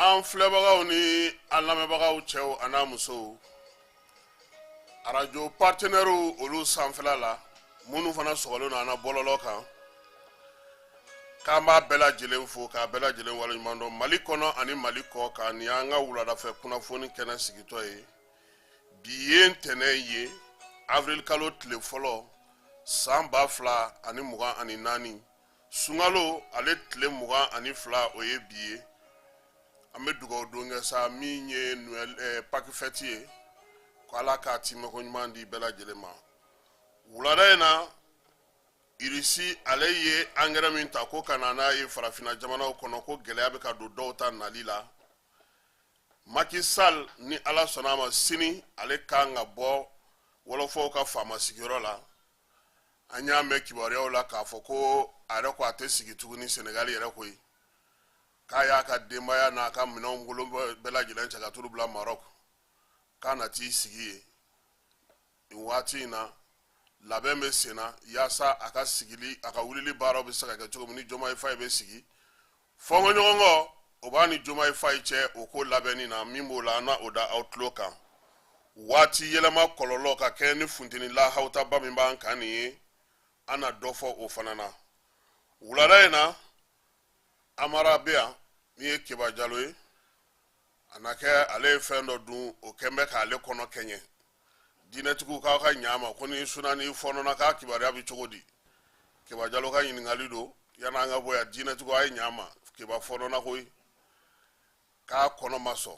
an filɛbagaw ni an lamɛnbagaw cɛw an'a musow radio partenaires olu sanfɛla la minnu fana sɔgɔlen don an na bɔlɔlɔ kan k'an b'a bɛɛ lajɛlen fo k'a bɛɛ lajɛlen waleɲuman dɔn Mali kɔnɔ ani Mali kɔ kan ni y'an ka wuladafɛ kunnafoni kɛnɛ sigitɔ ye bi ye ntɛnɛn ye avril kalo tile fɔlɔ san 2024 sunkalo ale tile 22 o ye bi ye an bɛ dugawu don kɛ sa min ye Pâques fête ye ko Ala k'a timiko ɲuman di bɛɛ lajɛlen ma wulada in na irisi ale ye engrais min ta ko kana n'a ye farafina jamanaw kɔnɔ ko gɛlɛya bɛ ka don dɔw ta nali la Macky Sall ni Ala sɔnna a ma sini ale kan ka bɔ wɔlɔfɔw ka faama sigiyɔrɔ la an y'a mɛn kibaruyaw la k'a fɔ ko a yɛrɛ ko a tɛ sigi tuguni Senegal yɛrɛ koyi k'a y'a ka denbaya n'a ka minɛnw bolo bɛɛ lajɛlen cɛ ka turu bila Maroc k'a na t'i sigi ye nin waati in na labɛn bɛ sen na yaasa a ka wulili baaraw bɛ se ka kɛ cogo min ni Diomaye Faye bɛ sigi fɔnkɔɲɔgɔnkɔ o b'a ni Diomaye Faye cɛ o ko labɛnni na min b'o la an na o da aw tulo kan waati yɛlɛma kɔlɔlɔ ka kɛ ni funteni lahawtaba min b'an kan nin ye an na dɔ fɔ o fana na wulada in na Amara bɛ yan min ye Keba Jalo ye a na kɛ ale ye fɛn dɔ dun o kɛn bɛ k'ale kɔnɔ kɛɲɛ diinɛtigiw k'aw ka ɲa ma ko ni sunna ni fɔnɔna k'a kibaruya bɛ cogo di Keba Jalo ka ɲininkali don yanni an ka bɔ yan diinɛtigiw a ye ɲa ma Keba fɔnɔna koyi k'a kɔnɔ ma sɔn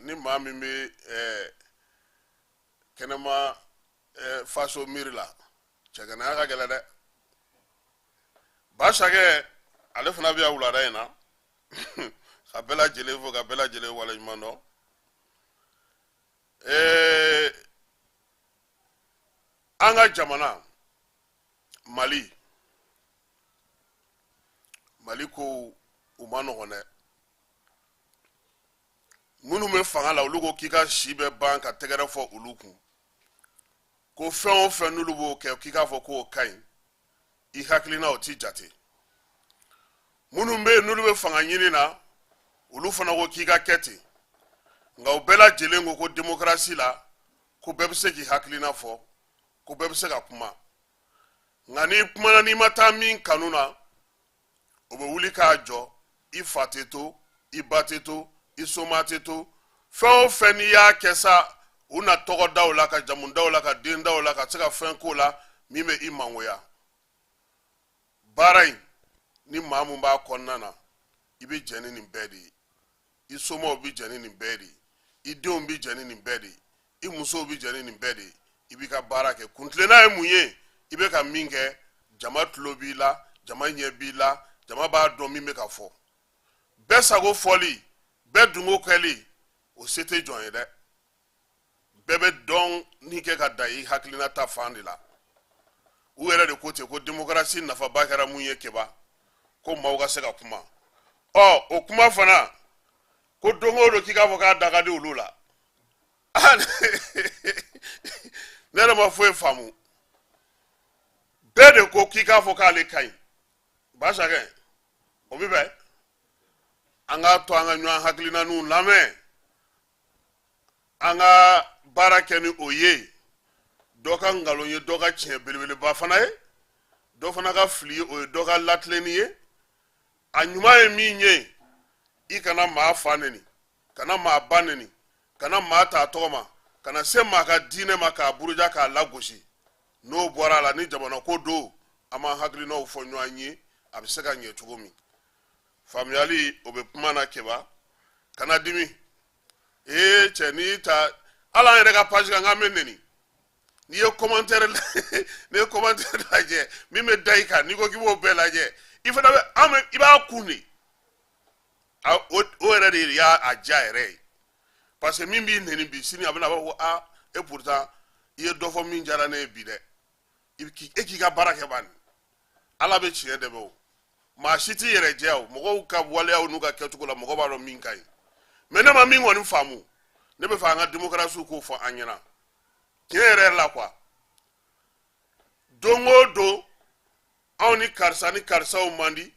ni maa min bɛ kɛnɛma faso miiri la cɛgɛnɛya ka gɛlɛ dɛ Basakɛ ale fana bɛ yan wulada in na ka bɛɛ lajɛlen fo ka bɛɛ lajɛlen waleɲuman dɔn an ka jamana Mali ko u ma nɔgɔn dɛ minnu bɛ fanga la olu ko k'i ka si bɛ ban ka tɛgɛrɛ fɔ olu kun ko fɛn o fɛn n'olu b'o kɛ k'i k'a fɔ k'o ka ɲi i hakilina o ti jate minnu bɛ yen n'olu bɛ fanga ɲini na olu fana ko k'i ka kɛ ten nka u bɛɛ lajɛlen ko ko démocratie la ko bɛɛ bɛ se k'i hakilina fɔ ko bɛɛ bɛ se ka kuma nka n'i kumana n'i ma taa min kanu na o bɛ wuli k'a jɔ i fa tɛ to i ba tɛ to i soma tɛ to fɛn o fɛn n'i y'a kɛ sa u na tɔgɔ da o la ka jamu da o la ka den da o la ka se ka fɛn k'o la min bɛ i mangoya baara in ni maa mun b'a kɔnɔna na i bɛ jɛ ni nin bɛɛ de ye i somɔgɔw bɛ jɛ ni nin bɛɛ de ye i denw bɛ jɛ ni nin bɛɛ de ye i musow bɛ jɛ ni nin bɛɛ de ye i b'i ka baara kɛ kuntilenna ye mun ye i bɛ ka min kɛ jama tulo b'i la jama ɲɛ b'i la jama b'a dɔn min bɛ ka fɔ bɛɛ sago fɔli bɛɛ dungo kɛli o se tɛ jɔn ye dɛ bɛɛ bɛ dɔn ni kɛ ka da i hakilina ta fan de la u yɛrɛ de ko ten ko démocratie nafaba kɛra mun ye Keba ko maaw ka se ka kuma o kuma fana ko don o don k'i k'a fɔ k'a da ka di olu la ne yɛrɛ ma foyi faamu bɛɛ de ko k'i k'a fɔ k'ale ka ɲi Basakɛ o bɛ bɛn an k'a to an ka ɲɔgɔn hakilinaniw lamɛn an ka baara kɛ ni o ye dɔ ka nkalon ye dɔ ka tiɲɛ belebeleba fana ye dɔ fana ka fili ye o ye dɔ ka latilenni ye a ɲuman ye min ye i kana maa fa neni kana maa ba neni kana maa ta tɔgɔ ma kana se maa ka diinɛ ma k'a buruja k'a lagosi n'o bɔra a la ni jamana ko don an b'an hakilinaw fɔ ɲɔgɔn ye a bɛ se ka ɲɛ cogo min faamuyali o bɛ kuma na Keba kana dimi cɛ n'i ta ala an yɛrɛ ka page kan k'an bɛ neni n'i ye commentaire lajɛ min bɛ da i kan n'i ko k'i b'o bɛɛ lajɛ i fana bɛ i b'a kun de o yɛrɛ de y'a diya yɛrɛ ye parce que min b'i neni bi sini a bɛna fɔ ko et pourtant i ye dɔ fɔ min diyara ne ye bi dɛ e k'i ka baara kɛ bani ala bɛ tiɲɛ dɛmɛ o maa si t'i yɛrɛ jɛ o mɔgɔw ka waleyaw n'u ka kɛcogo la mɔgɔ b'a dɔn min ka ɲi mais ne ma min kɔni faamu ne bɛ fɛ an ka démocratie k'o fɔ an ɲɛna tiɲɛ yɛrɛ la quoi don o don aw ni karisaw man di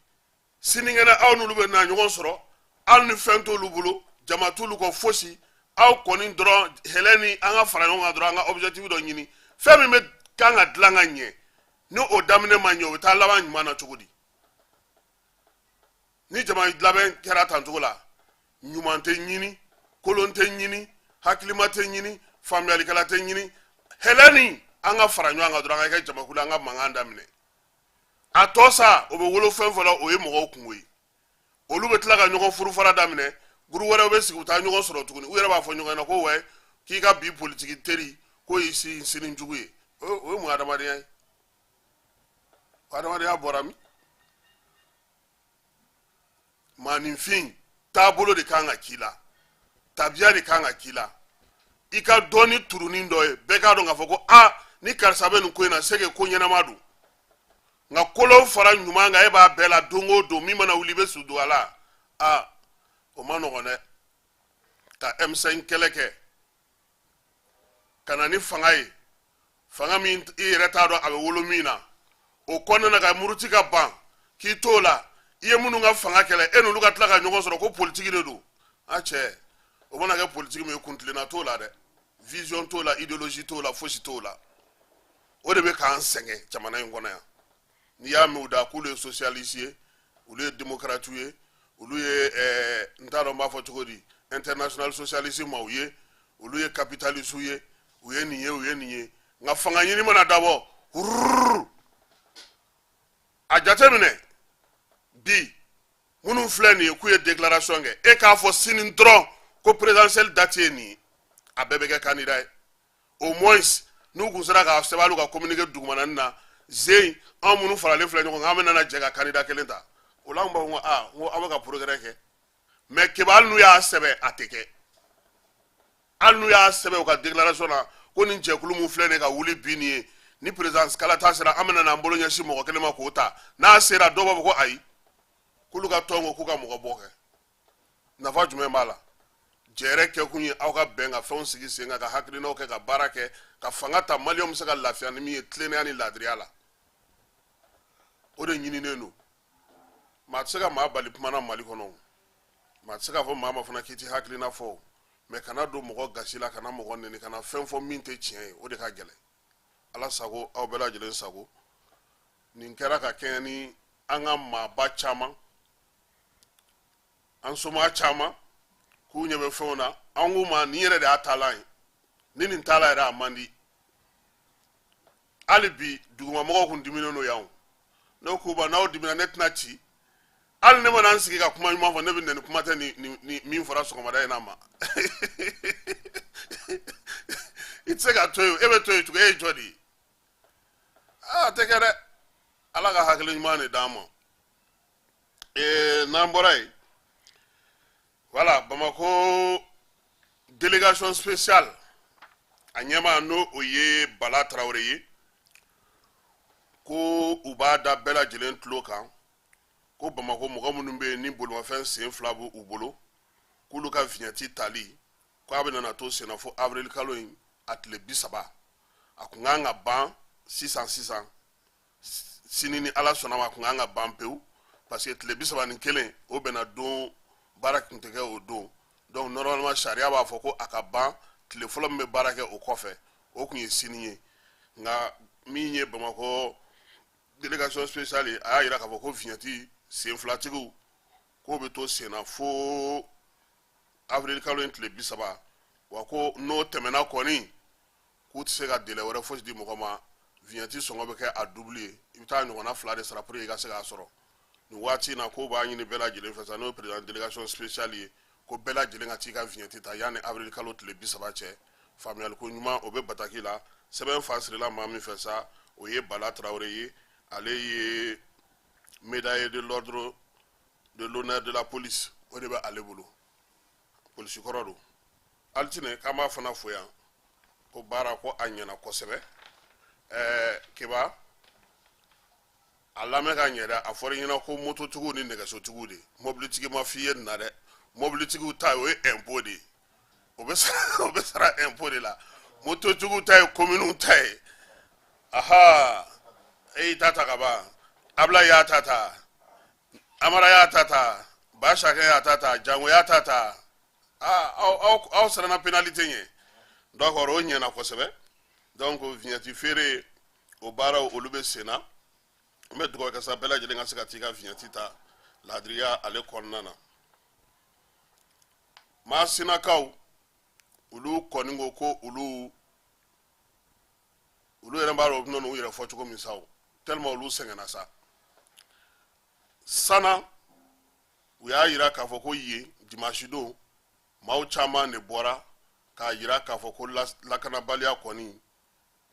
sinikɛnɛ aw n'olu bɛ na ɲɔgɔn sɔrɔ al ni fɛn t'olu bolo jama t'olu kɔ fosi aw kɔni dɔrɔn heleni an ka fara ɲɔgɔn kan dɔrɔn an ka objectif dɔ ɲini fɛn min bɛ kan ka dilan ka ɲɛ ni o daminɛ ma ɲɛ o bɛ taa laban ɲuman na cogo di ni jama labɛn kɛra tan cogo la ɲuman tɛ ɲini kolon tɛ ɲini hakilima tɛ ɲini faamuyalikɛla tɛ ɲini heleni an ka fara ɲɔgɔn kan dɔrɔn an ka kɛ jamakulu an ka mankan daminɛ a tɔ sa o bɛ wolo fɛn fɔlɔ o ye mɔgɔw kungo ye olu bɛ tila ka ɲɔgɔn furufara daminɛ guru wɛrɛw bɛ sigi u taa ɲɔgɔn sɔrɔ tuguni u yɛrɛ b'a fɔ ɲɔgɔn ɲɛna ko wɛ k'i ka bi politiki teri k'o y'i sini jugu ye o ye mun adamadenya ye adamadenya bɔra min maaninfin taabolo de kan ka k'i la tabiya de kan ka k'i la i ka dɔn ni turunin dɔ ye bɛɛ k'a dɔn k'a fɔ ko ni karisa bɛ nin ko in na c'est que ko ɲɛnama don nka kolon fara ɲuman kan e b'a bɛɛ la don o don min mana wuli i bɛ su don a la o ma nɔgɔn dɛ ka M5 kɛlɛ kɛ ka na ni fanga ye fanga min i yɛrɛ t'a dɔn a bɛ wolo min na o kɔnɔna ka muruti ka ban k'i t'o la i ye minnu ka fanga kɛlɛ e n'olu ka tila ka ɲɔgɔn sɔrɔ ko politiki de don cɛ o mana kɛ politiki min ye kuntilenna t'o la dɛ vision t'o la idéologie t'o la fosi t'o la o de bɛ k'an sɛgɛn jamana in kɔnɔ yan n'i y'a mɛn u da k'olu ye socialiste ye olu ye démocrate ye olu ye n t'a dɔn n b'a fɔ cogo di international socialisme u ye olu ye capitaliste ye u ye nin ye u ye nin ye nka fanga ɲini mana dabɔ a jateminɛ bi minnu filɛ nin ye k'u ye déclaration kɛ e k'a fɔ sini dɔrɔn ko présidentielle date ye nin ye a bɛɛ bɛ kɛ candidat ye au moins n'u kun sera k'a sɛbɛn hali u ka communiqué dugumananin na zeyi anw minnu faralen filɛ ɲɔgɔn kan an bɛna jɛ ka candidat kelen ta o la an b'a fɔ n ko aw bɛ ka progrès kɛ mais keba hali n'u y'a sɛbɛn a tɛ kɛ hali n'u y'a sɛbɛn u ka déclaration na ko nin jɛkulu min filɛ nin ye ka wuli bi nin ye ni président kalata sera an bɛna n'an bolo ɲɛsin mɔgɔ kelen ma k'o ta n'a sera dɔw b'a fɔ ko ayi k'olu ka tɔn ko k'u ka mɔgɔ bɔ kɛ nafa jumɛn b'a la jɛrɛ kɛ kun ye aw ka bɛn ka fɛnw sigi sen kan ka hakilinaw kɛ ka baara kɛ ka fanga ta maliyɛnw bɛ se ka lafiya ni min ye tilennenya ni laadiriya la o de ɲininen don maa tɛ se ka maa bali kuma na mali kɔnɔ maa tɛ se k'a fɔ maa ma fana k'i ti hakilina fɔ mɛ kana don mɔgɔ gasi la kana mɔgɔ neni kana fɛn fɔ min tɛ tiɲɛ ye o de ka gɛlɛn ala sago aw bɛɛ lajɛlen sago nin kɛra ka kɛɲɛ ni an ka maaba caman an somɔgɔ caman k'u ɲɛ bɛ fɛnw na an k'u ma nin yɛrɛ de y'a taalan ye ni nin taala yɛrɛ a man di hali bi dugumamɔgɔw kun diminen don yan n'o k'u ba n'aw dimina ne tɛna ci hali ne mana an sigi ka kuma ɲuman fɔ ne bɛ nɛni kuma tɛ ni min fɔra sɔgɔmada in na ma i tɛ se ka to yen e bɛ to yen tugun e ye jɔ de ye a tɛ kɛ dɛ ala ka hakili ɲuman de d'an ma n'an bɔra yen voilà Bamako délégation spéciale a ɲɛma n'o o ye Bala Tarawele ye ko u b'a da bɛɛ lajɛlen tulo kan ko Bamako mɔgɔ minnu bɛ yen ni bolimafɛn sen fila b'u bolo k'olu ka vignette tali k'a bɛ nana to senna fo avril kalo in a tile 30 a kun kan ka ban sisan sini ni ala sɔnna ma a kun kan ka ban pewu parce que tile 30 ni kelen o bɛna don baara kun tɛ kɛ o don donc normalement sariya b'a fɔ ko a ka ban tile fɔlɔ min bɛ baara kɛ o kɔfɛ o kun ye sini ye nka min ye Bamako délégation spéciale ye a y'a jira k'a fɔ ko vignette sen filatigiw k'o bɛ to senna fo avril kalo in tile 30 wa ko n'o tɛmɛna kɔni k'u tɛ se ka délai wɛrɛ fosi di mɔgɔ ma vignette sɔngɔ bɛ kɛ a double ye i bɛ taa ɲɔgɔnna 2 de sara pour que i ka se k'a sɔrɔ nin waati in na ko b'a ɲini bɛɛ lajɛlen fɛ sa n'o ye président délégation spéciale ye ko bɛɛ lajɛlen ka t'i ka vignette ta yanni avril kalo tile 30 cɛ faamuyaliko ɲuman o bɛ bataki la sɛbɛn fa sirila maa min fɛ sa o ye Bala Tarawele ye ale ye médaille de l'ordre de l'honneur de la police o de bɛ ale bolo polisi kɔrɔ don altine k'an b'a fana fo yan ko baara ko a ɲɛna kosɛbɛ Keba a lamɛn ka ɲɛ dɛ a fɔra ɲɛna ko mototigiw ni nɛgɛsotigiw de mobilitigi ma f'i ye nin na dɛ mobilitigiw ta o ye impôt de ye o bɛ sara impôt de la mototigiw ta ye communew ta ye aha e y'i ta ta ka ban Ablaye y'a ta ta Amara y'a ta ta ba shake ya tata jango ya tata aw sarana penalité nye donc oro nya na kosebe donc vignette fere o bara olu be sena me dugo ka sa bela jele nga sika tika vignette ta ladria ale konnana ma sina kaw ulu koningo ko ulu yɛrɛ b'a dɔn u bɛna n'u yɛrɛ fɔ cogo min sa o tellement olu sɛgɛnna sa sana u y'a yira k'a fɔ ko yen dimanche don maaw caman de bɔra k'a yira k'a fɔ ko lakanabaliya kɔni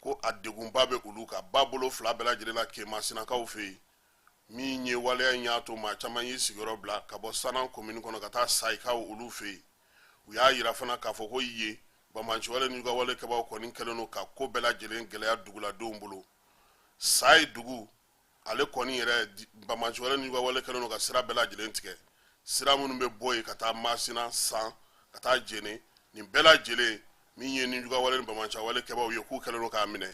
ko a degunba bɛ olu kan ba bolo fila bɛɛ lajɛlen na Kema Sinakaw fɛ yen min ye waleya in y'a to maa caman y'i sigiyɔrɔ bila ka bɔ Sanan commune kɔnɔ ka taa Sayikaw olu fɛ yen u y'a yira fana k'a fɔ ko yen Bamanci wale n'u ka wale kɛbaaw kɔni kɛlen don ka ko bɛɛ lajɛlen gɛlɛya duguladenw bolo Sayi dugu ale kɔni yɛrɛ Bamanci wale n'u ka wale kɛlen don ka sira bɛɛ lajɛlen tigɛ sira minnu bɛ bɔ yen ka taa Masina San ka taa Jene nin bɛɛ lajɛlen min ye n'u ka wale ni Bamanci wale kɛbaaw ye k'u kɛlen don k'a minɛ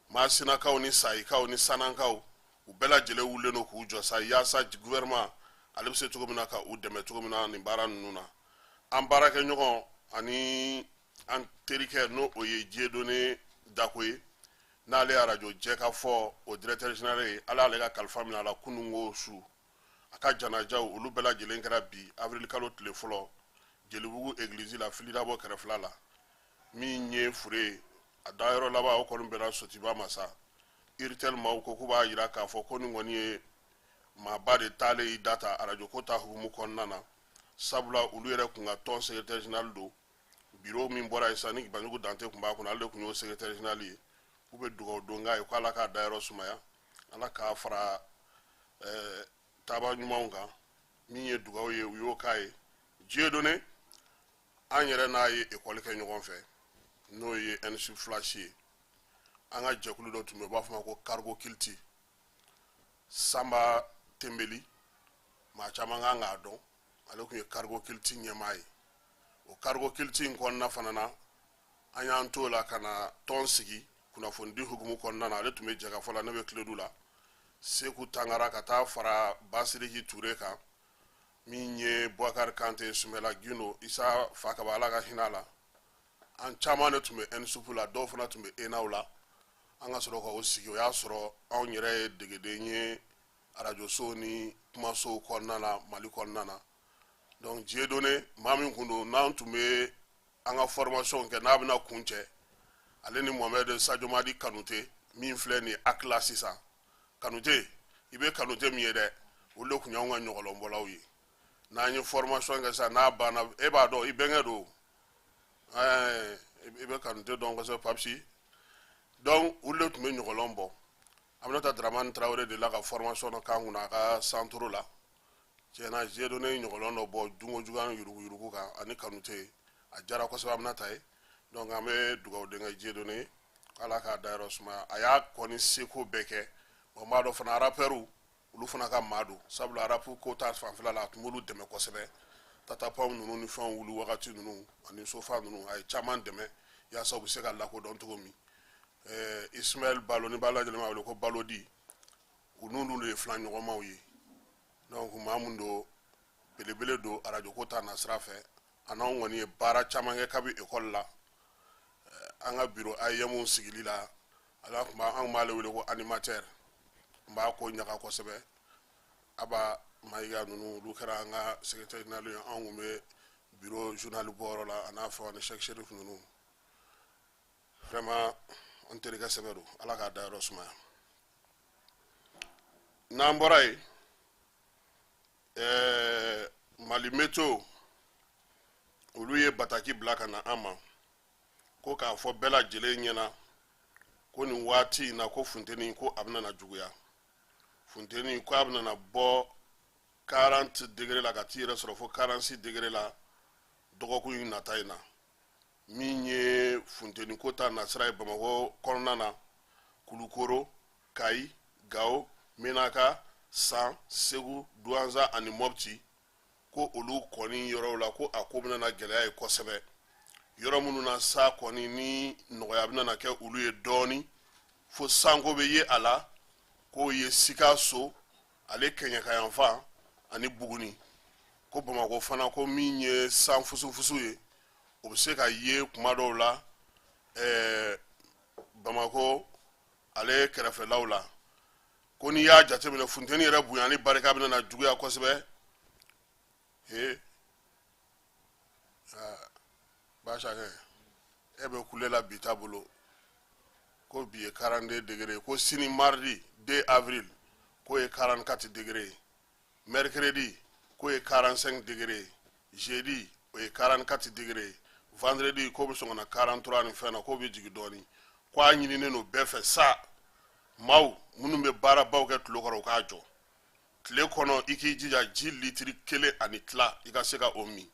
Masinakaw ni Sayikaw ni Sanankaw u bɛɛ lajɛlen wulilen don k'u jɔ sa yaasa gouvernement ale bɛ se cogo min na ka u dɛmɛ cogo min na nin baara ninnu na an baarakɛɲɔgɔn ani an terikɛ n'o o ye Dieudonné Dako ye n'ale arajo jɛ ka fɔ o directeur général ye ala ale ka kalifa minɛ a la kunungo su a ka janajaw olu bɛɛ lajɛlen kɛra bi avril kalo tile fɔlɔ Jelibugu église la Filidabo kɛrɛfɛla la min ye fure a dayɔrɔ laban o kɔni bɛnna Sotiba ma sa Iritel maaw ko k'u b'a yira k'a fɔ ko nin kɔni ye maaba de taale y'i da ta arajo ko ta hukumu kɔnɔna na sabula olu yɛrɛ kun ka tɔn secrétaire général don bureau min bɔra yen sisan ni Banjugu Dante tun b'a kɔnɔ ale de tun y'o secrétaire général ye k'u bɛ dugawu don k'a ye ko ala k'a dayɔrɔ sumaya ala k'a fara taaba ɲumanw kan min ye dugawu ye u y'o k'a ye Dieudonné an yɛrɛ n'a ye école kɛ ɲɔgɔn fɛ n'o ye NC Flash ye an ka jɛkulu dɔ tun bɛ yen u b'a fɔ ma ko Cargo Kilti Samba Tembeli maa caman kan k'a dɔn ale tun ye Cargo Kilti ɲɛmaa ye o Cargo Kilti in kɔnɔna fana na an y'an t'o la ka na tɔn sigi kunnafonidi hukumu kɔnɔna na ale tun bɛ jɛ ka fɔ la ne bɛ tiledu la Seku Tangara ka taa fara Basiriki Ture kan min ye Bouakar Kante Sumela Gino Isa Fakaba ala ka hinɛ la an caman de tun bɛ NSUP la dɔw fana tun bɛ ENAW la an ka sɔrɔ ka o sigi o y'a sɔrɔ anw yɛrɛ ye degeden ye arajoso ni kumasow kɔnɔna na Mali kɔnɔna na donc Dieudonné maa min kun don n'an tun bɛ an ka formation kɛ n'a bɛna kun cɛ ale ni Mohamed Sadio Madi Kanute min filɛ nin ye Akla sisan Kanute i bɛ Kanute min ye dɛ olu de tun y'anw ka ɲɔgɔlɔnbɔlaw ye n'an ye formation kɛ sisan n'a banna e b'a dɔn i bɛnkɛ don i bɛ Kanute dɔn kosɛbɛ Papsi donc olu de tun bɛ ɲɔgɔlɔn bɔ Aminata Dramane Traoré de la ka formation na k'an kunna a ka centre la tiɲɛna Dieudonné ɲɔgɔlɔn dɔ bɔ dungo juguya yurugu kan ani Kanute a diyara kosɛbɛ Aminata ye donc an bɛ dugawu den kɛ Dieudonné ala k'a dayɔrɔ sumaya a y'a kɔni seko bɛɛ kɛ bon n b'a dɔn fana rapɛrw olu fana ka maa don sabula rap ko ta fanfɛla la a tun b'olu dɛmɛ kosɛbɛ tatapam ninnu ni fɛnw wuli wagati ninnu ani sofa ninnu a ye caman dɛmɛ yaasa u bɛ se ka lakodɔn cogo min Ismaël Balo ni b'a lajɛlen ma wele ko Balodi u n'olu de ye filan ɲɔgɔnmaw ye donc maa mun don belebele don arajo ko ta nasira fɛ a n'anw kɔni ye baara caman kɛ kabi école la an ka bureau AEM sigili la ala tun an b'ale wele ko animateur n b'a ko ɲaga kosɛbɛ Aba Mayiga ninnu olu kɛra an ka secrétaire général ye anw kun bɛ bureau journal bɔyɔrɔ la a n'a fɛnw ani Cheikh Cherif ninnu vraiment an terikɛ sɛbɛ don ala k'a dayɔrɔ sumaya n'an bɔra yen Mali Météo olu ye bataki bila ka na an ma ko k'a fɔ bɛɛ lajɛlen ɲɛna ko nin waati in na ko funteni ko a bɛna na juguya funteni ko a bɛna na bɔ 40 degré la ka t'i yɛrɛ sɔrɔ fo 46 degré la dɔgɔkun in nata in na min ye funteni ko ta nasira ye Bamakɔ kɔnɔna na Kulukoro Kayi Gao Menaka San Segu Douanza ani Mopti ko olu kɔni yɔrɔw la ko a ko bɛna na gɛlɛya ye kosɛbɛ yɔrɔ minnu na sa kɔni ni nɔgɔya bɛna na kɛ olu ye dɔɔni fo sanko bɛ ye a la k'o ye Sikaso ale Kɛɲɛkayanfan ani Buguni ko Bamako fana ko min ye san fusu ye o bɛ se ka ye kuma dɔw la Bamako ale kɛrɛfɛlaw la ko n'i y'a jateminɛ funteni yɛrɛ bonyani barika bɛna na juguya kosɛbɛ Bachakɛ e bɛ kule la bi t'a bolo ko bi ye 42 degré ko sini mardi 2 avril ko ye 44 degré mercredi ko ye 45 degré jeudi o ye 44 degré vendredi ko bɛ sɔn ka na 43 ni fɛn na ko bɛ jigin dɔɔni ko a ɲininen no bɛɛ fɛ sa maaw minnu bɛ baarabaw kɛ tile kɔrɔ u k'a jɔ tile kɔnɔ i k'i jija ji litiri 1 ani tila i ka se ka o min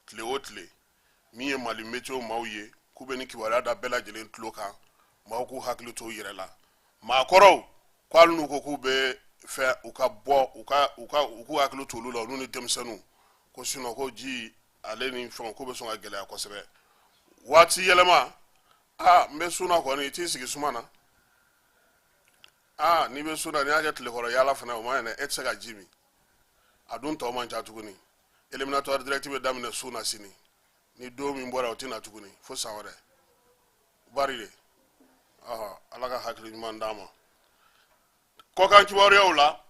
tile o tile min ye Mali météo maaw ye k'u bɛ ni kibaruya da bɛɛ lajɛlen tulo kan maaw k'u hakili to u yɛrɛ la maakɔrɔw ko hali n'u ko k'u bɛ fɛ u ka bɔ u k'u hakili to olu la olu ni denmisɛnninw ko sinon ko ji ale ni fɛnw ko bɛ sɔn ka gɛlɛya kosɛbɛ waati yɛlɛma n bɛ sun na kɔni i t'i sigi suma na n'i bɛ sun na n'i y'a kɛ tilekɔrɔ yaala fana o ma ɲinɛ e tɛ se ka ji min a dun tɔ man ca tuguni éliminatoire direct bɛ daminɛ sun na sini ni don min bɔra o tɛ na tuguni fo san wɛrɛ bari de ala ka hakili ɲuman d'an ma kɔkan kibaruyaw la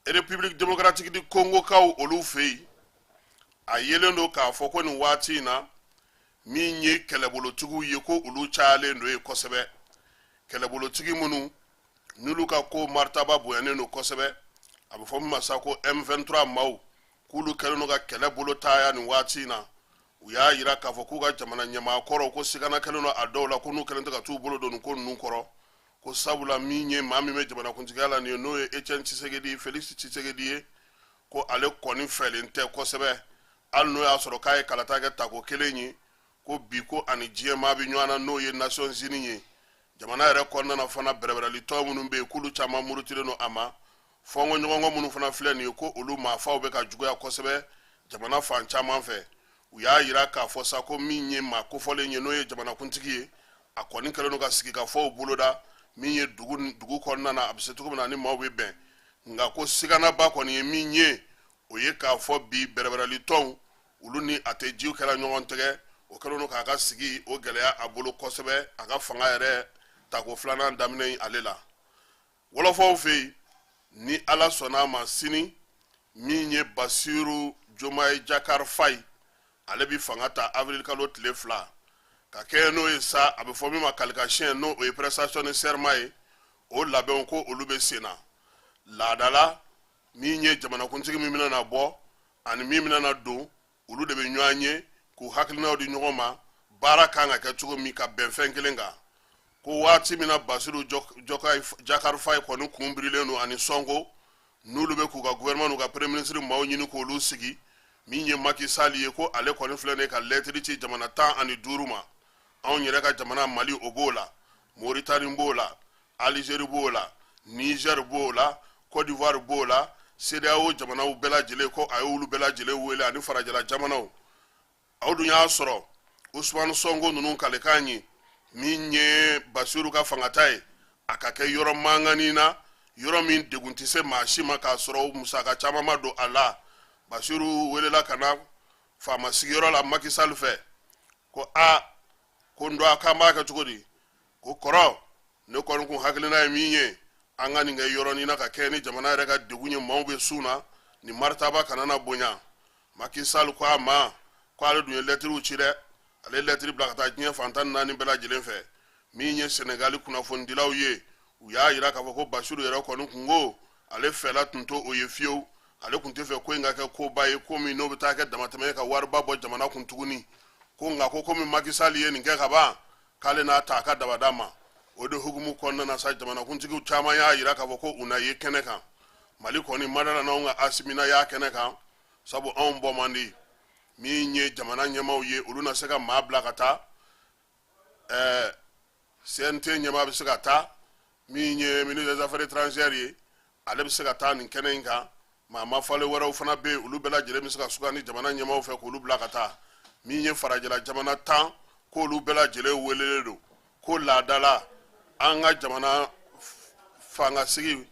République démocratique du Congo kaw olu fɛ yen a yelen don k'a fɔ ko nin waati in na min ye kɛlɛbolotigiw ye ko olu cayalen don yen kosɛbɛ kɛlɛbolotigi minnu n'olu ka ko maritaba bonyanen don kosɛbɛ a bɛ fɔ min ma sa ko M23 maaw k'olu kɛlen don ka kɛlɛ bolo taaya nin waati in na u y'a yira k'a fɔ k'u ka jamana ɲɛmaakɔrɔw ko sigana kɛlen don a dɔw la ko n'u kɛlen tɛ ka t'u bolo don nin ko ninnu kɔrɔ ko sabula min ye maa min bɛ jamanakuntigiya la nin ye n'o ye Etienne Tshisekedi Félix Tshisekedi ye ko ale kɔni fɛlen tɛ kosɛbɛ hali n'o y'a sɔrɔ k'a ye kalata kɛ tako kelen ye ko bi ko ani diɲɛmaa bɛ ɲɔgɔn na n'o ye Nations Unies ye jamana yɛrɛ kɔnɔna na fana bɛrɛbɛrɛlitɔ minnu bɛ yen k'olu caman murutilen don a ma fɔnkɔ ɲɔgɔnkɔ minnu fana filɛ nin ye ko olu maafaw bɛ ka juguya kosɛbɛ jamana fan caman fɛ u y'a yira k'a fɔ sa ko min ye maa kofɔlen ye n'o ye jamanakuntigi ye a kɔni kɛlen don ka sigi ka fɔ u boloda min ye dugu kɔnɔna na a bɛ se cogo min na ni maaw bɛ bɛn nka ko siganaba kɔni ye min ye o ye k'a fɔ bi bɛrɛbɛrɛlitɔnw olu ni a tɛ jiw kɛra ɲɔgɔn tɛgɛ o kɛlen don k'a ka sigi o gɛlɛya a bolo kosɛbɛ a ka fanga yɛrɛ tako filanan daminɛ ale la wɔlɔfɔw fɛ yen ni ala sɔnna a ma sini min ye Basiru Diomaye Diakhar Faye ale bi fanga ta avril kalo tile 2 ka kɛ n'o ye sa a bɛ fɔ min ma kalikasiyɛn n'o ye prestation ni serment ye o labɛnw ko olu bɛ sen na laadala min ye jamanakuntigi min bɛna na bɔ ani min bɛna na don olu de bɛ ɲɔgɔn ye k'u hakilinaw di ɲɔgɔn ma baara kan ka kɛ cogo min ka bɛn fɛn kelen kan ko waati min na Basiru Diakhar Faye kɔni kun birilen don ani Sonko n'olu bɛ k'u ka gouvernement n'u ka premier ministre maaw ɲini k'olu sigi min ye Macky Sall ye ko ale kɔni filɛ nin ye ka lɛtiri ci jamana 15 ma anw yɛrɛ ka jamana Mali o b'o la Mauritanie b'o la Algérie b'o la Niger b'o la Côte d'Ivoire b'o la CEDEAO jamanaw bɛɛ lajɛlen ko a y'olu bɛɛ lajɛlen wele ani farajɛla jamanaw aw dun y'a sɔrɔ Ousmane Sonko ninnu kalekan ye min ye Basiru ka fangata ye a ka kɛ yɔrɔ mankanni na yɔrɔ min degun tɛ se maa si ma k'a sɔrɔ musaka caman ma don a la Basiru welela ka na faama sigiyɔrɔ la Macky Sall fɛ ko ko n dɔn k'an b'a kɛ cogo di ko kɔrɔ ne kɔni kun hakilina ye min ye an ka nin kɛ yɔrɔnin na ka kɛ ni jamana yɛrɛ ka degun ye maaw bɛ sun na ni maritaba kana na bonya Macky Sall ko a ma ko ale dun ye lɛtiriw ci dɛ ale ye lɛtiri bila ka taa diɲɛ fan 14 bɛɛ lajɛlen fɛ min ye Senegali kunnafonidilaw ye u y'a yira k'a fɔ ko Basiru yɛrɛ kɔni kun ko ale fɛla tun to o ye fiyewu ale kun tɛ fɛ ko in ka kɛ koba ye ko min n'o bɛ taa kɛ damatɛmɛ ye ka wariba bɔ jamana kun tuguni ko nka ko komi Macky Sall ye nin kɛ ka ban k'ale n'a ta a ka dabada ma o de hukumu kɔnɔna na sa jamanakuntigiw caman y'a yira k'a fɔ ko u na ye kɛnɛ kan Mali kɔni madala n'anw ka Asimina y'a kɛnɛ kan sabu anw bɔ man di min ye jamana ɲɛmaaw ye olu na se ka maa bila ka taa CNT ɲɛmaa bɛ se ka taa min ye ministre des affaires étrangères ye ale bɛ se ka taa nin kɛnɛ in kan maa ma falen wɛrɛw fana bɛ yen olu bɛɛ lajɛlen bɛ se ka sugandi jamana ɲɛmaaw fɛ k'olu bila ka taa min ye farajɛla jamana 10 k'olu bɛɛ lajɛlen welelen don ko laadala an ka jamana fangasigi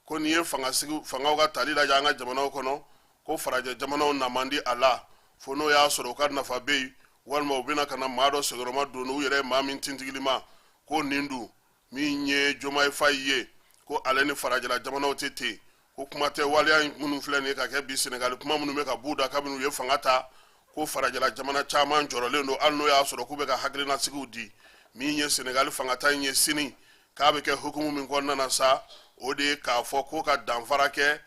ko nin ye fangaw ka tali lajɛ an ka jamanaw kɔnɔ ko farajɛ jamanaw na man di a la fo n'o y'a sɔrɔ u ka nafa bɛ yen walima u bɛna ka na maa dɔ sigiyɔrɔma don n'u yɛrɛ maa min tintigili ma ko nin dun min ye Diomaye Faye ye ko ale ni farajɛla jamanaw tɛ ten ko kuma tɛ waleya minnu filɛ nin ye ka kɛ bi Senegali kuma minnu bɛ ka b'u da kabini u ye fanga ta ko farajɛla jamana caman jɔrɔlen don hali n'o y'a sɔrɔ k'u bɛ ka hakilinasigiw di min ye Senegali fangata in ye sini k'a bɛ kɛ hukumu min kɔnɔna na sa o de ye k'a fɔ ko ka danfara kɛ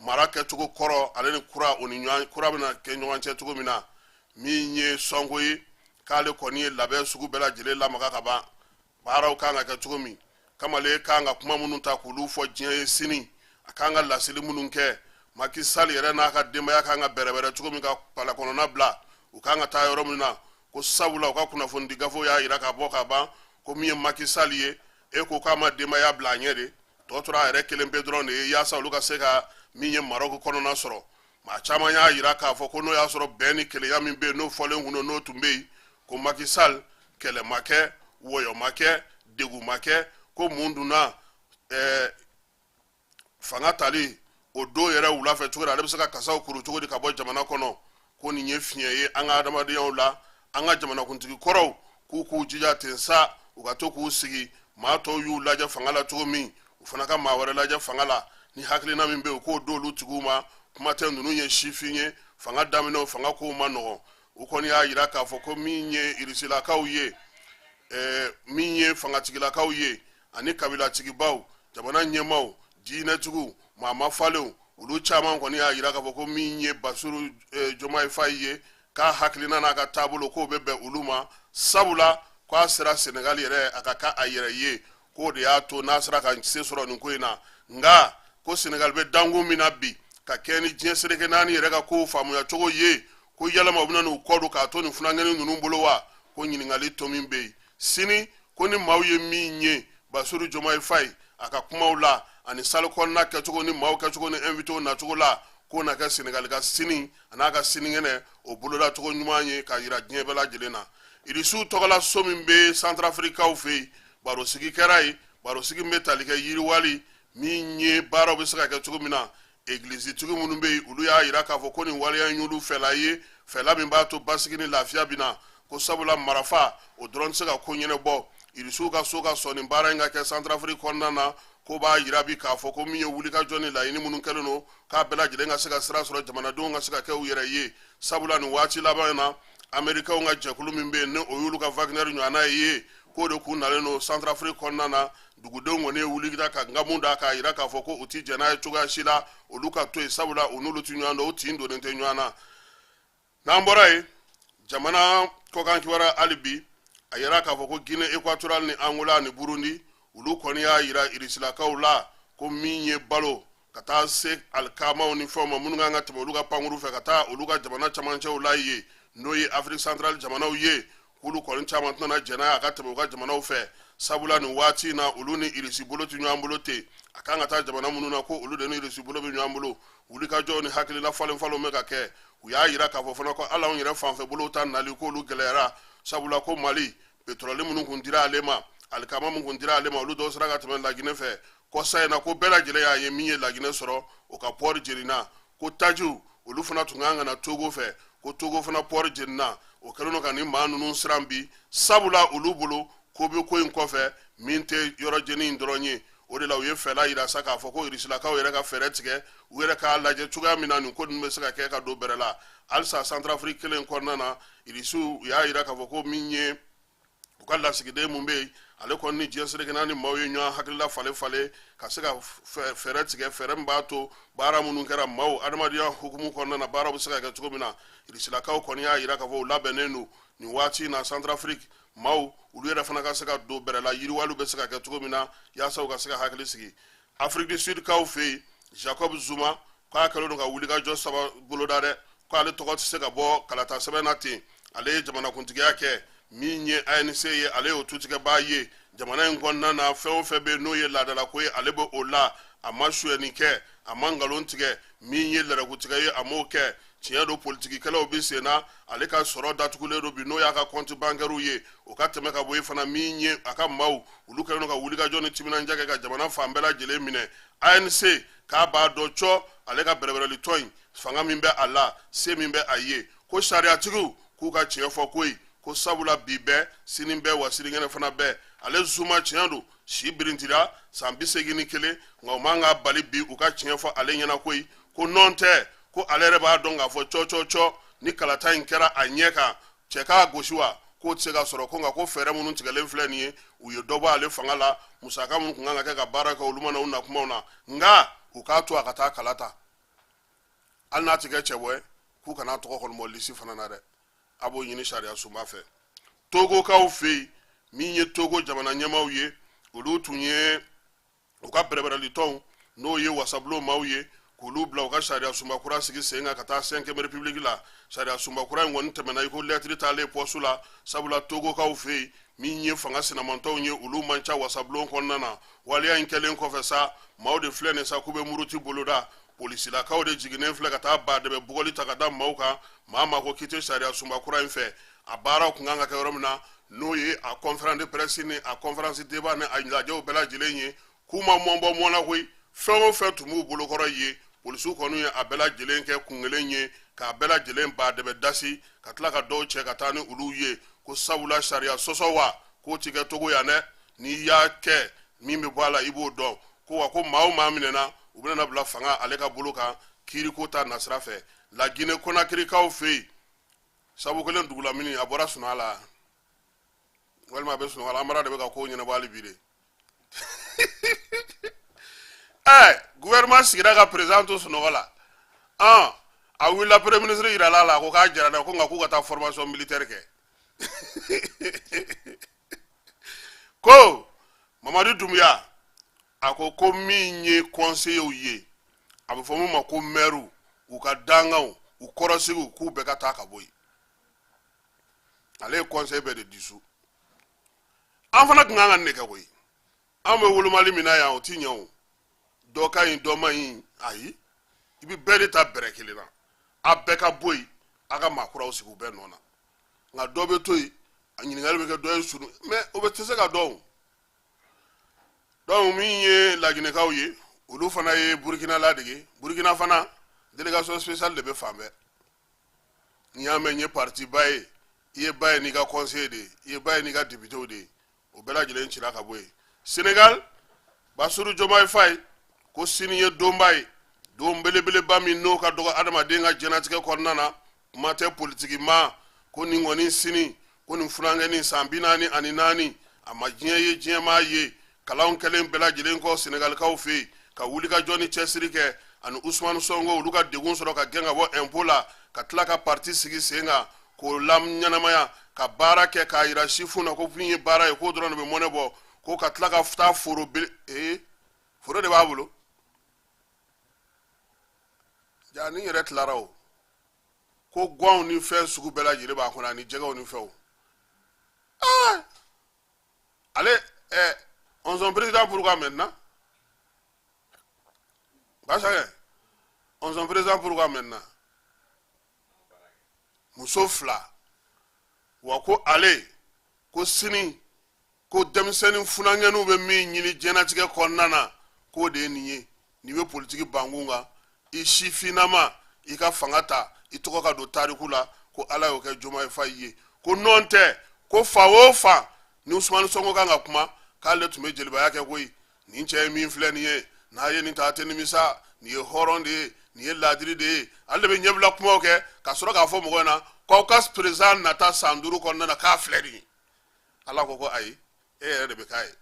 mara kɛcogo kɔrɔ ale ni kura o ni ɲɔgɔn kura bɛna kɛ ɲɔgɔn cɛ cogo min na min ye Sonko ye k'ale kɔni ye labɛn sugu bɛɛ lajɛlen lamaga ka ban baaraw kan ka kɛ cogo min kamalen kan ka kuma minnu ta k'olu fɔ diɲɛ ye sini a kan ka laseli minnu kɛ Macky Sall yɛrɛ n'a ka denbaya kan ka bɛrɛbɛrɛ cogo min ka palakɔnɔna bila u kan ka taa yɔrɔ min na ko sabula u ka kunnafoni di gafew y'a jira ka bɔ ka ban ko min ye Macky Sall ye e ko k'a ma denbaya bila a ɲɛ de tɔ tora a yɛrɛ kelen pe dɔrɔn de ye yaasa olu ka se ka min ye Maroc kɔnɔna sɔrɔ maa caman y'a jira k'a fɔ ko n'o y'a sɔrɔ bɛn ni kelenya min bɛ yen n'o fɔlen kun don n'o tun bɛ yen ko Macky Sall kɛlɛ ma kɛ wɔyɔ ma kɛ degun ma kɛ ko mun dunna fanga tali o don yɛrɛ wula fɛ cogo di ale bɛ se ka kasaw kuru cogo di ka bɔ jamana kɔnɔ ko nin ye fiɲɛ ye an ka adamadenyaw la an ka jamanakuntigi kɔrɔw k'u jija ten sa u ka to k'u sigi maa tɔw y'u lajɛ fanga la cogo min u fana ka maa wɛrɛ lajɛ fanga la ni hakilina min bɛ yen u k'o d'olu tigiw ma kuma tɛ ninnu ye sifin ye fanga daminɛw fanga kow ma nɔgɔn u kɔni y'a jira k'a fɔ ko min ye irisilakaw ye min ye fangatigilakaw ye ani kabilatigibaw jamana ɲɛmaw diinɛtigiw maa falenw olu caman kɔni y'a jira k'a fɔ ko min ye Basiru Diomaye Faye ye k'a hakilina n'a ka taabolo k'o bɛ bɛn olu ma sabula k'a sera Senegali yɛrɛ a ka k'a yɛrɛ ye k'o de y'a to n'a sera ka se sɔrɔ nin ko in na nka ko Senegali bɛ dangun min na bi ka kɛ ni diɲɛ seleke naani yɛrɛ ka kow faamuya cogo ye ko yalama u bɛna n'u kɔ don k'a to nin funankɛnin ninnu bolo wa ko ɲininkali to min bɛ yen sini ko ni maaw ye min ye Basiru Diomaye Faye a ka kumaw la ani salle kɔnɔna kɛcogo ni maaw kɛcogo ni invité nacogo la k'o na kɛ Senegali ka sini a n'a ka sinikɛnɛ o boloda cogo ɲuman ye ka yira diɲɛ bɛɛ lajɛlen na Irisiw tɔgɔla so min bɛ Centrafricaw fɛ yen barosigi kɛra yen barosigi min bɛ tali kɛ yiriwali min ye baaraw bɛ se ka kɛ cogo min na egilizitigi minnu bɛ yen olu y'a jira k'a fɔ ko nin waleya in y'olu fɛla ye fɛla min b'a to basigi ni lafiya bɛ na ko sabula marafa o dɔrɔn tɛ se ka ko ɲɛnabɔ Irisiw ka so ka sɔn nin baara in ka kɛ Centrafrique kɔnɔna na ko b'a jira bi k'a fɔ ko min ye wulikajɔ ni laɲini minnu kɛlen don k'a bɛɛ lajɛlen ka se ka sira sɔrɔ jamanadenw ka se ka kɛ u yɛrɛ ye sabula nin waati laban in na Amerikɛnw ka jɛkulu min bɛ yen ni o y'olu ka Wagner ɲɔgɔnna ye k'o de kun nalen don Centrafrique kɔnɔna na dugudenw kɔni ye wulida ka nkamu da k'a jira k'a fɔ ko u ti jɛn n'a ye cogoya si la olu ka to yen sabula u n'olu ti ɲɔgɔn dɔn u tin donnen tɛ ɲɔgɔn na n'an bɔra yen jamana kɔkan kibaruya hali bi a yira k'a fɔ ko Guinée équatoriale ni Angola ni Burundi olu kɔni y'a jira Irisilakaw la ko min ye balo ka taa se alikamaw ni fɛnw ma minnu kan ka tɛmɛ olu ka pankuru fɛ ka taa olu ka jamana camancɛw la yen n'o ye Afrique centrale jamanaw ye k'olu kɔni caman tɛna jɛn n'a ye a ka tɛmɛ u ka jamanaw fɛ sabula nin waati in na olu ni Irisi bolo ti ɲɔgɔn bolo ten a kan ka taa jamana minnu na ko olu de ni Irisi bolo bɛ ɲɔgɔn bolo wulikajɔw ni hakilina falen-falenw bɛ ka kɛ u y'a jira k'a fɔ fana ko hali anw yɛrɛ fanfɛ bolow ta nali k'olu gɛlɛyara sabula ko Mali pétrole minnu kun dira ale ma alikama min kun dira ale ma olu dɔw sera ka tɛmɛ Laginɛ fɛ kɔsa in na ko bɛɛ lajɛlen y'a ye min ye Laginɛ sɔrɔ o ka pɔri jɛnina ko tajiw olu fana tun kan ka na Togo fɛ ko Togo fana pɔri jɛnina o kɛlen don ka nin maa ninnu siran bi sabula olu bolo ko bɛ ko in kɔfɛ min tɛ yɔrɔ jɛni in dɔrɔn ye o de la u ye fɛla jira sa k'a fɔ ko Irisilakaw yɛrɛ ka fɛɛrɛ tigɛ u yɛrɛ k'a lajɛ cogoya min na nin ko ninnu bɛ se ka kɛ ka don bɛrɛ la halisa Centrafrique kelen kɔnɔna na Irisiw u y'a jira k'a fɔ ko min ye u ka lasigiden mun bɛ yen ale kɔni ni diɲɛ seleke naani maaw ye ɲɔgɔn hakilila falen-falen ka se ka fɛɛrɛ tigɛ fɛɛrɛ min b'a to baara minnu kɛra maaw adamadenya hukumu kɔnɔna na baaraw bɛ se ka kɛ cogo min na Irisilakaw kɔni y'a jira k'a fɔ u labɛnnen don nin waati in na Centrafrique maaw olu yɛrɛ fana ka se ka don bɛrɛ la yiriwaliw bɛ se ka kɛ cogo min na yaasa u ka se ka hakili sigi Afrique du Sud kaw fɛ yen Jacob Zuma k'a kɛlen don ka wulikajɔ saba boloda dɛ k'ale tɔgɔ tɛ se ka bɔ kalata sɛbɛn na ten ale ye jamanakuntigiya kɛ min ye ANC ye ale y'o tutigɛbaa ye jamana in kɔnɔna na fɛn o fɛn bɛ yen n'o ye laadalako ye ale bɛ o la a ma suyɛni kɛ a ma nkalon tigɛ min ye lɛrɛkutigɛ ye a m'o kɛ tiɲɛ don politikikɛlaw bɛ sen na ale ka sɔrɔ datugulen don bi n'o y'a ka compte bancaire ye o ka tɛmɛ ka bɔ yen fana min ye a ka maaw olu kɛlen don ka wulikajɔ ni timinandiya kɛ ka jamana fan bɛɛ lajɛlen minɛ ANC k'a b'a dɔn cɔ ale ka bɛrɛbɛrɛli tɔn in fanga min bɛ a la se min bɛ a ye ko sariyatigiw k'u ka tiɲɛ fɔ koyi ko sabula bi bɛɛ sini bɛɛ wa sinikɛnɛ fana bɛɛ ale Zuma tiɲɛ don si birintira san 81 nka u man ka bali bi u ka tiɲɛ fɔ ale ɲɛna koyi ko nɔn tɛ ko ale yɛrɛ b'a dɔn k'a fɔ cɔ ni kalata in kɛra a ɲɛ kan cɛ k'a gosi wa k'o tɛ se ka sɔrɔ ko nka ko fɛɛrɛ minnu tigɛlen filɛ nin ye u ye dɔ bɔ ale fanga la musaka minnu kun kan ka kɛ ka baara kɛ olu ma na u na kumaw na nka u k'a to a ka taa kala ta hali n'a ti kɛ cɛ bɔ ye k'u kana tɔgɔ kɔni bɔ lisi fana na dɛ a b'o ɲini sariya sunba fɛ togokaw fɛ yen min ye togo jamana ɲɛmaaw ye olu tun ye u ka bɛrɛbɛrɛlitɔnw n'o ye wasabulon maaw ye k'olu bila u ka sariya sunba kura sigi sen kan ka taa 5e république la sariya sunba kura in kɔni tɛmɛna i ko lɛtiri taalen pɔsu la sabula togokaw fɛ yen min ye fanga sinamantɔw ye olu man ca wasabulon kɔnɔna na waleya in kɛlen kɔfɛ sa maaw de filɛ nin sa k'u bɛ muruti boloda polisilakaw de jiginnen filɛ ka taa badɛbɛ bugɔli ta ka da maaw kan maa ma ko k'i tɛ sariya sunba kura in fɛ a baaraw kun kan ka kɛ yɔrɔ min na n'o ye a conférence de presse ni a conférence débat ni a lajɛw bɛɛ lajɛlen ye k'u ma mɔnbɔ mɔn na koyi fɛn o fɛn tun b'u bolokɔrɔ ye polisiw kɔni ye a bɛɛ lajɛlen kɛ kun kelen ye k'a bɛɛ lajɛlen badɛbɛ dasi ka tila ka dɔw cɛ ka taa ni olu ye ko sabula sariya sɔsɔ wa k'o ti kɛ togo yan dɛ n'i y'a kɛ min bɛ bɔ a la i b'o dɔn ko wa ko maa o maa minɛna u bɛna bila fanga ale ka bolo kan kiiriko ta nasira fɛ la Guinée Conakry kaw fɛ yen sabu kelen dugulamini a bɔra sunɔgɔ la walima a bɛ sunɔgɔ la amara de bɛ ka kow ɲɛnabɔ hali bi de gouvernement sigira ka président to sunɔgɔ la a wulila premier ministre yirala la ko k'a jara dɛ ko nka k'u ka taa formation militaire kɛ ko Mamadu Doumbouya a ko min ye conseiller ye a bɛ fɔ mun ma ko maire u ka dangaw u kɔrɔsigiw k'u bɛɛ ka taa ka bɔ yen ale ye conseil bɛɛ de disu an fana tun kan ka nin de kɛ koyi an bɛ wolomali min na yan o ti ɲɛ o dɔ ka ɲi dɔ ma ɲi ayi i bɛ bɛɛ de ta bɛrɛ kelen na a bɛɛ ka bɔ yen a ka maakuraw sigi u bɛɛ nɔ na nka dɔ bɛ to yen a ɲininkali bɛ kɛ dɔ ye sunu mais o bɛ tɛ se ka dɔn donc min ye laginɛkaw ye olu fana ye Burkina ladege Burkina fana délégation spéciale de bɛ fan bɛɛ n'i y'a mɛn n ye parti ba ye i ye ba ye n'i ka conseiller de ye i ye ba ye n'i ka député de ye o bɛɛ lajɛlen cira ka bɔ yen Sénégal Bassirou Diomaye Faye ko sini ye donba ye don belebeleba min n'o ka dɔgɔ adamaden ka diɲɛnatigɛ kɔnɔna na kuma tɛ politiki ma ko nin kɔni sini ko nin furankɛni san 44 a ma diɲɛ ye diɲɛ maa ye kalanw kɛlen bɛɛ lajɛlen kɔ Sénégalikaw fɛ yen ka wuli ka jɔ ni cɛsiri kɛ ani Ousmane Sonko olu ka degun sɔrɔ ka gɛn ka bɔ impôt la ka tila ka parti sigi sen kan k'o ɲɛnamaya ka baara kɛ k'a yira sifu na ko min ye baara ye k'o dɔrɔn de bɛ mɔnɛ bɔ ko ka tila ka taa foro foro de b'a bolo ja ni yɛrɛ tilara o ko ganw ni fɛn sugu bɛɛ lajɛlen b'a kɔnɔ ani jɛgɛw ni fɛnw ale on son président pourquoi maintenant basakɛ on son président pourquoi maintenant muso fila wa ko ale ko sini ko denmisɛnnin funankɛninw bɛ min ɲini diɲɛnatigɛ kɔnɔna na k'o de ye nin ye n'i bɛ politiki bankun kan i sifinnama i ka fanga ta i tɔgɔ ka don tariku la ko ala y'o kɛ Diomaye Faye ye ko nɔn tɛ ko fa o fa ni Ousmane Sonko kan ka kuma k'ale tun bɛ jelibaya kɛ koyi nin cɛ ye min filɛ nin ye n'a ye nin ta a tɛ nimisa nin ye hɔrɔn de ye nin ye laadiri de ye ale de bɛ ɲɛbila kumaw kɛ ka sɔrɔ k'a fɔ mɔgɔw ɲɛna k'aw ka président nata san 5 kɔnɔna na k'a filɛ nin ye ala ko ayi e yɛrɛ de bɛ k'a ye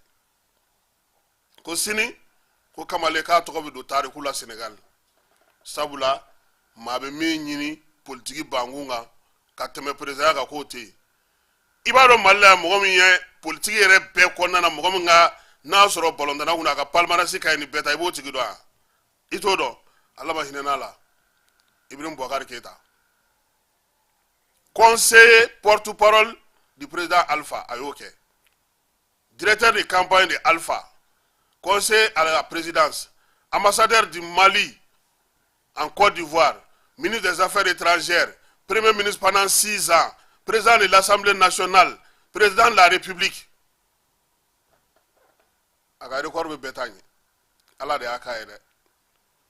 ko sini ko kamalen k'a tɔgɔ bɛ don tariku la Sénégal sabula maa bɛ min ɲini politiki bankun kan ka tɛmɛ président kan k'o tɛ yen i b'a dɔn Mali la mɔgɔ min ye politiki yɛrɛ bɛɛ kɔnɔna na mɔgɔ min ka n'a sɔrɔ ballon-tana kunna a ka palmarès ka ɲi ni bɛɛ ta i b'o tigi dɔn wa i t'o dɔn ala ma hinɛ n'a la Ibrahim Boubacar Keïta conseiller porte-parole du président Alpha a y'o kɛ directeur de campagne de Alpha conseiller à la présidence ambassadeur du Mali en Côte d'Ivoire ministre des Affaires étrangères premier ministre pendant 6 ans président de l'Assemblée nationale président de la République a ka record bɛ bɛɛ ta ɲɛ ala de y'a k'a ye dɛ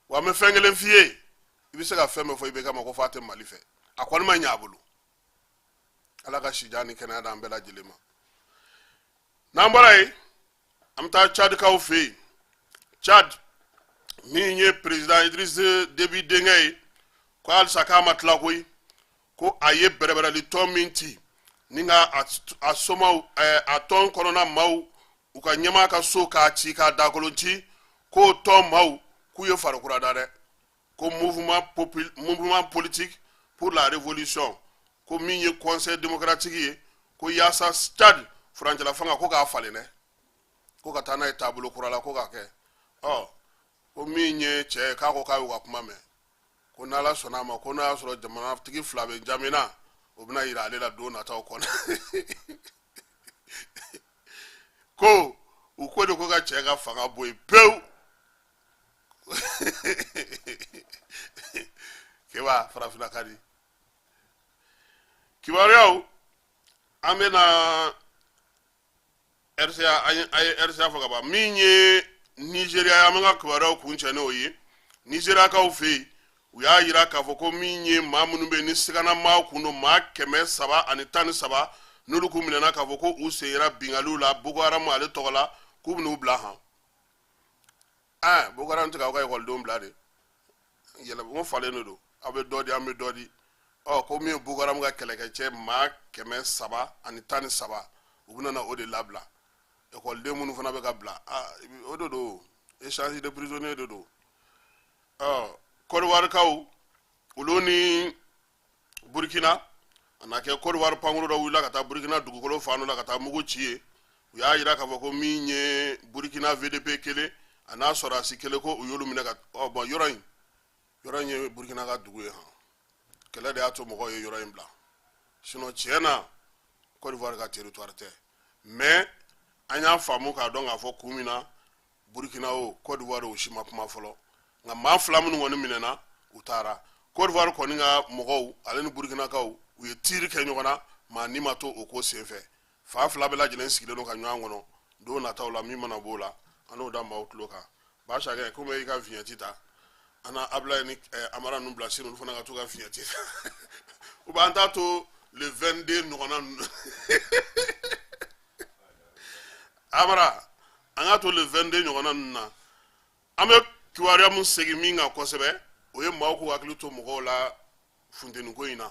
wa n bɛ fɛn kelen f'i ye i bɛ se ka fɛn bɛɛ fɔ i bɛ kama ko fa tɛ Mali fɛ a kɔni ma ɲɛ a bolo Ala ka sija ni kɛnɛya d'an bɛɛ lajɛlen ma n'an bɔra yen an bɛ taa Tchad kaw fɛ yen Tchad min ye président Idriss Déby denkɛ ye ko halisa k'a ma tila koyi ko a ye bɛrɛbɛrɛli tɔn min ci ni ka a somaw a tɔn kɔnɔna maaw u ka ɲɛmaa ka so k'a ci k'a dakolon ci k'o tɔn maaw k'u ye farikura da dɛ ko mouvement politique pour la révolution ko min ye conseil démocratique ye ko yaasa Tchad furancɛla fanga ko k'a falen dɛ ko ka taa n'a ye taabolo kura la ko k'a kɛ ko min ye cɛ ye k'a ko k'a y'u ka kuma mɛn ko n'Ala sɔnn'a ma ko n'a y'a sɔrɔ jamanatigi fila bɛ Njamena o bɛna yira ale la don nataw kɔnɔ ko u ko de ko ka cɛ ka fanga bɔ yen pewu keba farafina ka di kibaruyaw an bɛna RCA an ye RCA fɔ ka ban min ye Nigeria an bɛ ka kibaruyaw kuncɛ n'o ye Nigeriakaw fɛ yen u y'a yira k'a fɔ ko min ye maa minnu bɛ yen ni sigana maa kun don maa 313 n'olu k'u minɛna k'a fɔ ko u seginna bingaliw la Boko Haram ale tɔgɔ la k'u bɛn'u bila han Boko Haram tɛ k'aw ka ekɔlidenw bila de yɛlɛ n ko falen de don aw bɛ dɔ di an bɛ dɔ di ko min ye Boko Haram ka kɛlɛkɛcɛ maa 313 u bɛna o de labila ekɔliden minnu fana bɛ ka bila o de don échange de prisonniers de don Côte d'Ivoire kaw olu ni Burkina a na kɛ Côte d'Ivoire pankuru dɔ wulila ka taa Burkina dugukolo fan dɔ la ka taa mugu ci ye u y'a yira k'a fɔ ko min ye Burkina VDP kelen a n'a sɔrɔdasi kelen ko u y'olu minɛ ka bon yɔrɔ in ye Burkina ka dugu ye kɛlɛ de y'a to mɔgɔw ye yɔrɔ in bila sinon tiɲɛ na Côte d'Ivoire ka territoire tɛ mais an y'a faamu k'a dɔn k'a fɔ kun min na Burkina o Côte d'Ivoire o si ma kuma fɔlɔ nka maa fila minnu kɔni minɛna u taara Côte d'Ivoire kɔni ka mɔgɔw ale ni Burkinakaw u ye tiiri kɛ ɲɔgɔn na maa ni ma to o ko senfɛ fa fila bɛɛ lajɛlen sigilen don ka ɲɔgɔn kɔnɔ don nataw la min mana b'o la an n'o da maaw tulo kan Basakɛ komi i ka vignette ta an na Ablaye ni Amara ninnu bila sini olu fana ka to ka vignette ta ou bien an t'a to le 22 ɲɔgɔnna ninnu Amara an k'a to le 22 ɲɔgɔnna ninnu na an bɛ kibaruya mun segin min kan kosɛbɛ o ye maaw k'u hakili to mɔgɔw la funteniko in na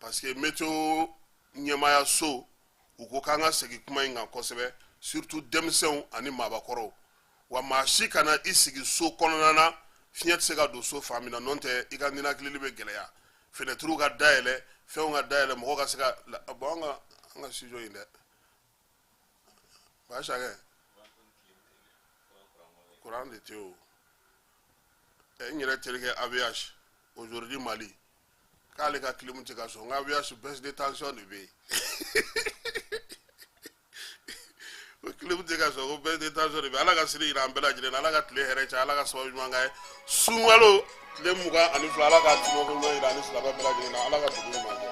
parce que météo ɲɛmaaya so u ko k'an ka segin kuma in kan kosɛbɛ surtout denmisɛnw ani maabakɔrɔw wa maa si kana i sigi so kɔnɔna na fiɲɛ tɛ se ka don so fan min na n'o tɛ i ka ninakilili bɛ gɛlɛya fenêtres ka dayɛlɛ fɛnw ka dayɛlɛ mɔgɔ ka se ka bon an ka studio in dɛ Basakɛ courant de tɛ o n yɛrɛ terikɛ AVH aujourd'hui Mali k'ale ka clim tɛ ka sɔn nka AVH baisse de tension de bɛ yen o clim tɛ ka sɔn ko baisse de tension de bɛ yen Ala ka sini jira an bɛɛ lajɛlen na Ala ka tile hɛrɛ caya Ala ka sababu ɲuman k'a ye sunkalo tile 22 Ala ka timo ko ɲuman jira ani silamɛ bɛɛ lajɛlen na Ala ka dugu ɲuman kɛ